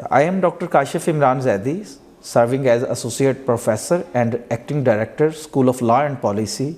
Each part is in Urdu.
I am Dr. Kashif Imran Zaidi, serving as Associate Professor and Acting Director, School of Law and Policy,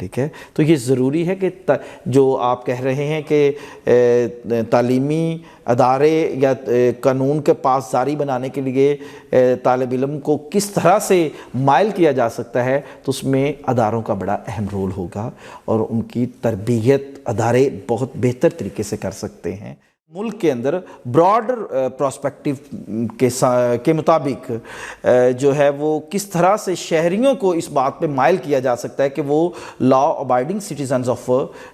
ٹھیک ہے. تو یہ ضروری ہے کہ جو آپ کہہ رہے ہیں کہ تعلیمی ادارے یا قانون کے پاسداری بنانے کے لیے طالب علم کو کس طرح سے مائل کیا جا سکتا ہے، تو اس میں اداروں کا بڑا اہم رول ہوگا اور ان کی تربیت ادارے بہت بہتر طریقے سے کر سکتے ہیں. ملک کے اندر براڈر پراسپیکٹو کے مطابق جو ہے وہ کس طرح سے شہریوں کو اس بات پہ مائل کیا جا سکتا ہے کہ وہ law abiding citizens of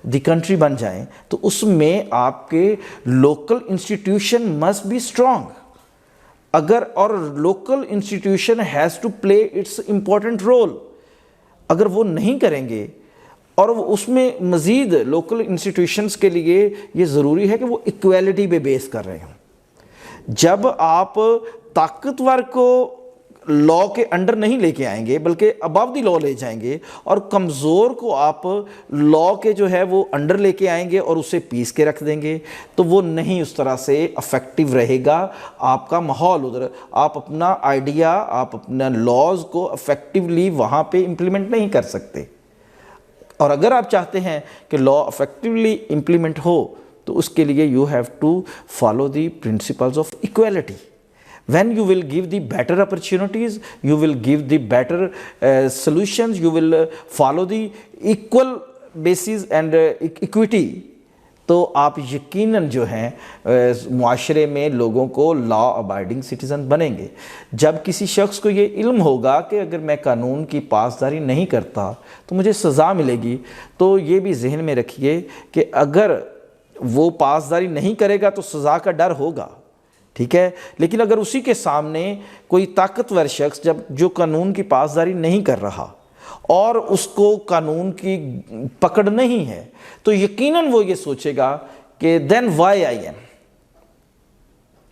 the country بن جائیں، تو اس میں آپ کے local institution must be strong. اور local institution has to play its important role. اگر وہ نہیں کریں گے، اور اس میں مزید لوکل انسٹیٹیوشنز کے لیے یہ ضروری ہے کہ وہ ایکویلٹی پہ بیس کر رہے ہوں. جب آپ طاقتور کو لا کے انڈر نہیں لے کے آئیں گے بلکہ ابو دی لا لے جائیں گے، اور کمزور کو آپ لا کے جو ہے وہ انڈر لے کے آئیں گے اور اسے پیس کے رکھ دیں گے، تو وہ نہیں اس طرح سے افیکٹو رہے گا آپ کا ماحول. ادھر آپ اپنا آئیڈیا، آپ اپنا لاز کو افیکٹولی وہاں پہ امپلیمنٹ نہیں کر سکتے. اور اگر آپ چاہتے ہیں کہ لا افیکٹولی امپلیمنٹ ہو تو اس کے لیے you have to follow the principles of equality. When you will give the better opportunities, you will give the better solutions, you will follow the equal bases and equity, تو آپ یقیناً جو ہیں معاشرے میں لوگوں کو لا ابائڈنگ سٹیزن بنیں گے. جب کسی شخص کو یہ علم ہوگا کہ اگر میں قانون کی پاسداری نہیں کرتا تو مجھے سزا ملے گی، تو یہ بھی ذہن میں رکھیے کہ اگر وہ پاسداری نہیں کرے گا تو سزا کا ڈر ہوگا، ٹھیک ہے. لیکن اگر اسی کے سامنے کوئی طاقتور شخص جو قانون کی پاسداری نہیں کر رہا اور اس کو قانون کی پکڑ نہیں ہے، تو یقیناً وہ یہ سوچے گا کہ دین وائی آئی ایم.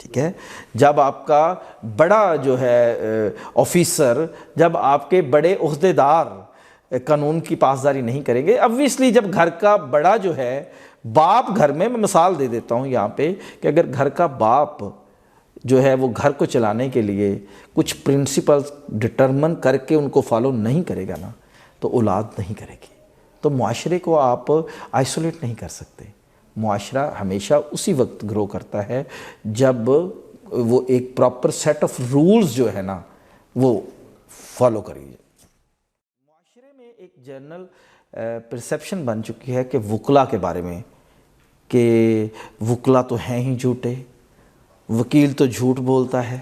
ٹھیک ہے. جب آپ کا بڑا جو ہے آفیسر، جب آپ کے بڑے عہدیدار قانون کی پاسداری نہیں کریں گے، obviously جب گھر کا بڑا جو ہے باپ، گھر میں مثال دے دیتا ہوں یہاں پہ کہ اگر گھر کا باپ جو ہے وہ گھر کو چلانے کے لیے کچھ پرنسپلز ڈٹرمن کر کے ان کو فالو نہیں کرے گا نا، تو اولاد نہیں کرے گی. تو معاشرے کو آپ آئسولیٹ نہیں کر سکتے. معاشرہ ہمیشہ اسی وقت گرو کرتا ہے جب وہ ایک پراپر سیٹ آف رولز جو ہے نا وہ فالو کریے. معاشرے میں ایک جنرل پرسیپشن بن چکی ہے کہ وکلا کے بارے میں کہ وکلا تو ہیں ہی جھوٹے، وکیل تو جھوٹ بولتا ہے.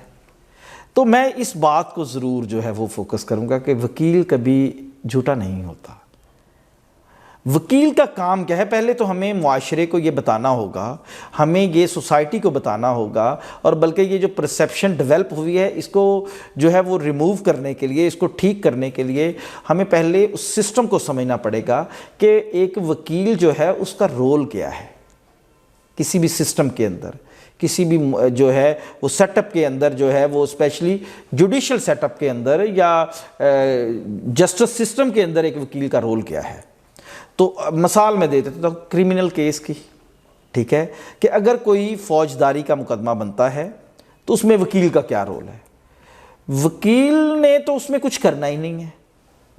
تو میں اس بات کو ضرور جو ہے وہ فوکس کروں گا کہ وکیل کبھی جھوٹا نہیں ہوتا. وکیل کا کام کیا ہے؟ پہلے تو ہمیں معاشرے کو یہ بتانا ہوگا، ہمیں یہ سوسائٹی کو بتانا ہوگا، اور بلکہ یہ جو پرسیپشن ڈیولپ ہوئی ہے اس کو جو ہے وہ ریموو کرنے کے لیے، اس کو ٹھیک کرنے کے لیے ہمیں پہلے اس سسٹم کو سمجھنا پڑے گا کہ ایک وکیل جو ہے اس کا رول کیا ہے کسی بھی سسٹم کے اندر، کسی بھی جو ہے وہ سیٹ اپ کے اندر جو ہے وہ اسپیشلی جوڈیشل سیٹ اپ کے اندر یا جسٹس سسٹم کے اندر ایک وکیل کا رول کیا ہے. تو مثال میں دے دیتا ہوں کرمنل کیس کی، ٹھیک ہے، کہ اگر کوئی فوجداری کا مقدمہ بنتا ہے تو اس میں وکیل کا کیا رول ہے؟ وکیل نے تو اس میں کچھ کرنا ہی نہیں ہے.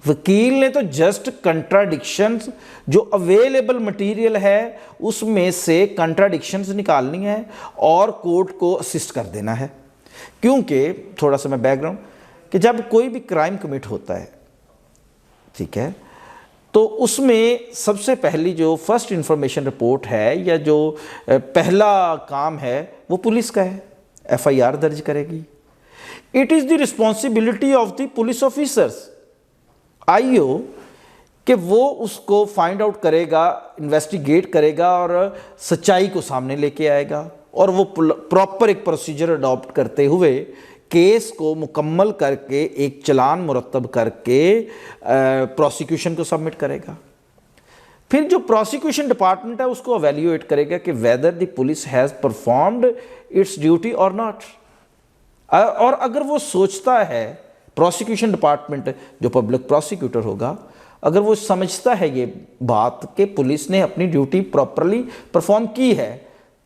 وکیل نے تو جسٹ کنٹراڈکشنز جو اویلیبل مٹیریل ہے اس میں سے کنٹراڈکشنز نکالنی ہے اور کورٹ کو اسسٹ کر دینا ہے. کیونکہ تھوڑا سا میں بیک گراؤنڈ کہ جب کوئی بھی کرائم کمٹ ہوتا ہے، ٹھیک ہے، تو اس میں سب سے پہلی جو فرسٹ انفارمیشن رپورٹ ہے یا جو پہلا کام ہے وہ پولیس کا ہے، ایف آئی آر درج کرے گی. It is the responsibility of the police officers, I O, کہ وہ اس کو فائنڈ آؤٹ کرے گا، انویسٹیگیٹ کرے گا اور سچائی کو سامنے لے کے آئے گا، اور وہ پراپر ایک پروسیجر اڈاپٹ کرتے ہوئے کیس کو مکمل کر کے ایک چلان مرتب کر کے پروسیکیوشن کو سبمٹ کرے گا. پھر جو پروسیکیوشن ڈپارٹمنٹ ہے اس کو ایویلیویٹ کرے گا کہ whether the police has performed its duty or not. اور اگر وہ سوچتا ہے، پروسیکیوشن ڈپارٹمنٹ جو پبلک پروسیکیوٹر ہوگا، اگر وہ سمجھتا ہے یہ بات کہ پولیس نے اپنی ڈیوٹی پراپرلی پرفارم کی ہے،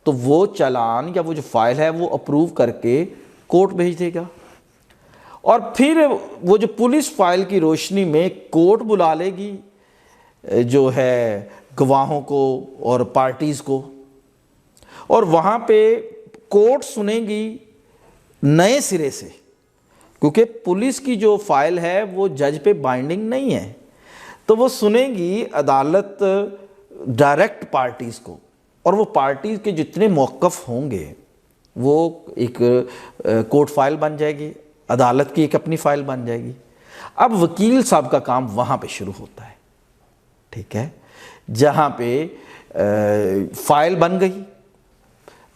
تو وہ چالان یا وہ جو فائل ہے وہ اپروو کر کے کورٹ بھیج دے گا. اور پھر وہ جو پولیس فائل کی روشنی میں کورٹ بلا لے گی جو ہے گواہوں کو اور پارٹیز کو، اور وہاں پہ کورٹ سنے گی نئے سرے سے، کیونکہ پولیس کی جو فائل ہے وہ جج پہ بائنڈنگ نہیں ہے، تو وہ سنے گی عدالت ڈائریکٹ پارٹیز کو، اور وہ پارٹیز کے جتنے موقف ہوں گے وہ ایک کورٹ فائل بن جائے گی، عدالت کی ایک اپنی فائل بن جائے گی۔ اب وکیل صاحب کا کام وہاں پہ شروع ہوتا ہے، ٹھیک ہے، جہاں پہ فائل بن گئی،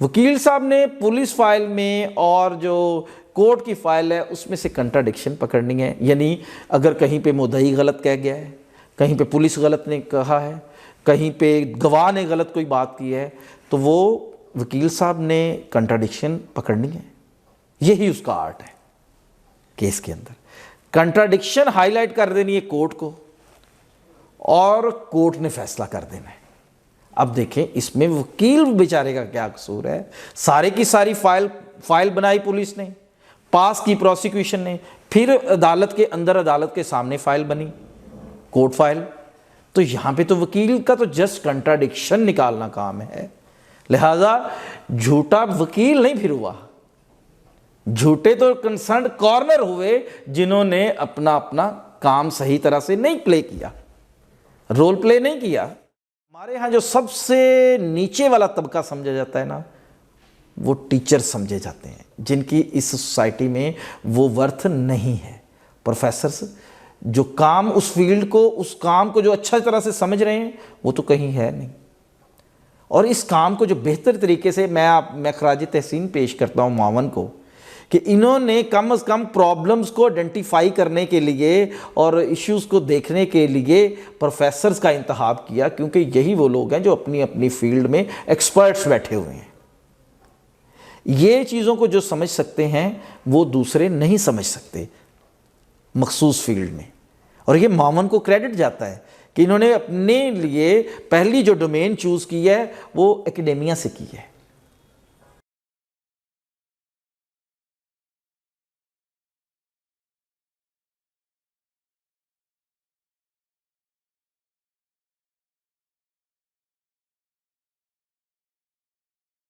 وکیل صاحب نے پولیس فائل میں اور جو کورٹ کی فائل ہے اس میں سے کنٹراڈکشن پکڑنی ہے، یعنی اگر کہیں پہ مدعی غلط کہہ گیا ہے، کہیں پہ پولیس غلط نے کہا ہے، کہیں پہ گواہ نے غلط کوئی بات کی ہے، تو وہ وکیل صاحب نے کنٹراڈکشن پکڑنی ہے۔ یہی اس کا آرٹ ہے کیس کے اندر، کنٹراڈکشن ہائی لائٹ کر دینی ہے کورٹ کو، اور کورٹ نے فیصلہ کر دینا ہے۔ اب دیکھیں اس میں وکیل بیچارے کا کیا قصور ہے، سارے کی ساری فائل بنائی پولیس نے، پاس کی پروسیکیوشن نے، پھر عدالت کے اندر عدالت کے سامنے فائل بنی، کورٹ فائل، تو یہاں پہ تو وکیل کا تو جسٹ کنٹراڈکشن نکالنا کام ہے، لہذا جھوٹا وکیل نہیں پھر ہوا، جھوٹے تو کنسرنڈ کارنر ہوئے جنہوں نے اپنا کام صحیح طرح سے نہیں پلے کیا، رول پلے نہیں کیا۔ ہمارے ہاں جو سب سے نیچے والا طبقہ سمجھا جاتا ہے نا، وہ ٹیچر سمجھے جاتے ہیں، جن کی اس سوسائٹی میں وہ ورتھ نہیں ہے، پروفیسرز جو کام اس فیلڈ کو، اس کام کو جو اچھا طرح سے سمجھ رہے ہیں، وہ تو کہیں ہے نہیں، اور اس کام کو جو بہتر طریقے سے میں خراج تحسین پیش کرتا ہوں معاون کو، کہ انہوں نے کم از کم پرابلمز کو آئیڈینٹیفائی کرنے کے لیے اور ایشوز کو دیکھنے کے لیے پروفیسرز کا انتخاب کیا، کیونکہ یہی وہ لوگ ہیں جو اپنی فیلڈ میں ایکسپرٹس بیٹھے ہوئے ہیں۔ یہ چیزوں کو جو سمجھ سکتے ہیں وہ دوسرے نہیں سمجھ سکتے مخصوص فیلڈ میں، اور یہ معاون کو کریڈٹ جاتا ہے کہ انہوں نے اپنے لیے پہلی جو ڈومین چوز کی ہے وہ اکیڈیمیا سے کی ہے۔